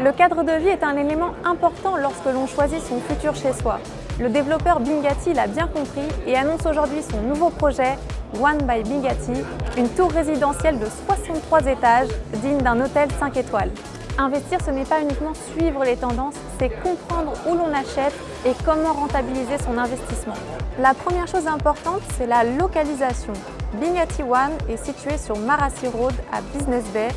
Le cadre de vie est un élément important lorsque l'on choisit son futur chez soi. Le développeur Bingatti l'a bien compris et annonce aujourd'hui son nouveau projet One by Bingatti, une tour résidentielle de 63 étages digne d'un hôtel 5 étoiles. Investir, ce n'est pas uniquement suivre les tendances, c'est comprendre où l'on achète et comment rentabiliser son investissement. La première chose importante, c'est la localisation. Bingatti One est situé sur Marassi Road à Business Bay,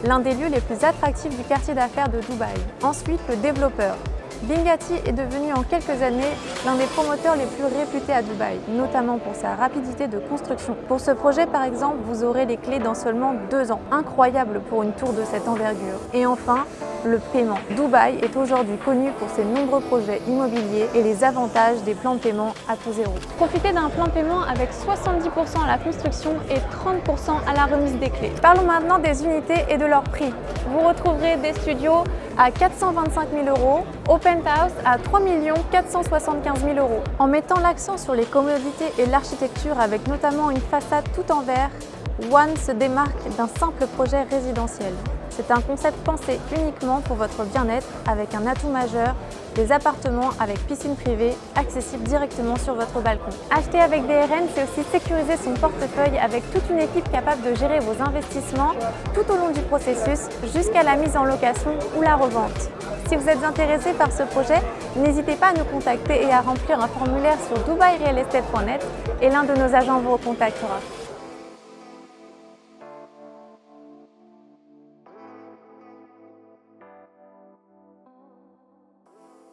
l'un des lieux les plus attractifs du quartier d'affaires de Dubaï. Ensuite, le développeur. Bingatti est devenu en quelques années l'un des promoteurs les plus réputés à Dubaï, notamment pour sa rapidité de construction. Pour ce projet, par exemple, vous aurez les clés dans seulement 2 ans. Incroyable pour une tour de cette envergure. Et enfin, le paiement. Dubaï est aujourd'hui connu pour ses nombreux projets immobiliers et les avantages des plans de paiement à taux zéro. Profitez d'un plan de paiement avec 70% à la construction et 30% à la remise des clés. Parlons maintenant des unités et de leur prix. Vous retrouverez des studios à 425 000 €, au penthouse à 3 475 000 €. En mettant l'accent sur les commodités et l'architecture avec notamment une façade tout en verre, One se démarque d'un simple projet résidentiel. C'est un concept pensé uniquement pour votre bien-être avec un atout majeur, des appartements avec piscine privée accessibles directement sur votre balcon. Acheter avec BRN, c'est aussi sécuriser son portefeuille avec toute une équipe capable de gérer vos investissements tout au long du processus jusqu'à la mise en location ou la revente. Si vous êtes intéressé par ce projet, n'hésitez pas à nous contacter et à remplir un formulaire sur dubairealestate.net et l'un de nos agents vous recontactera.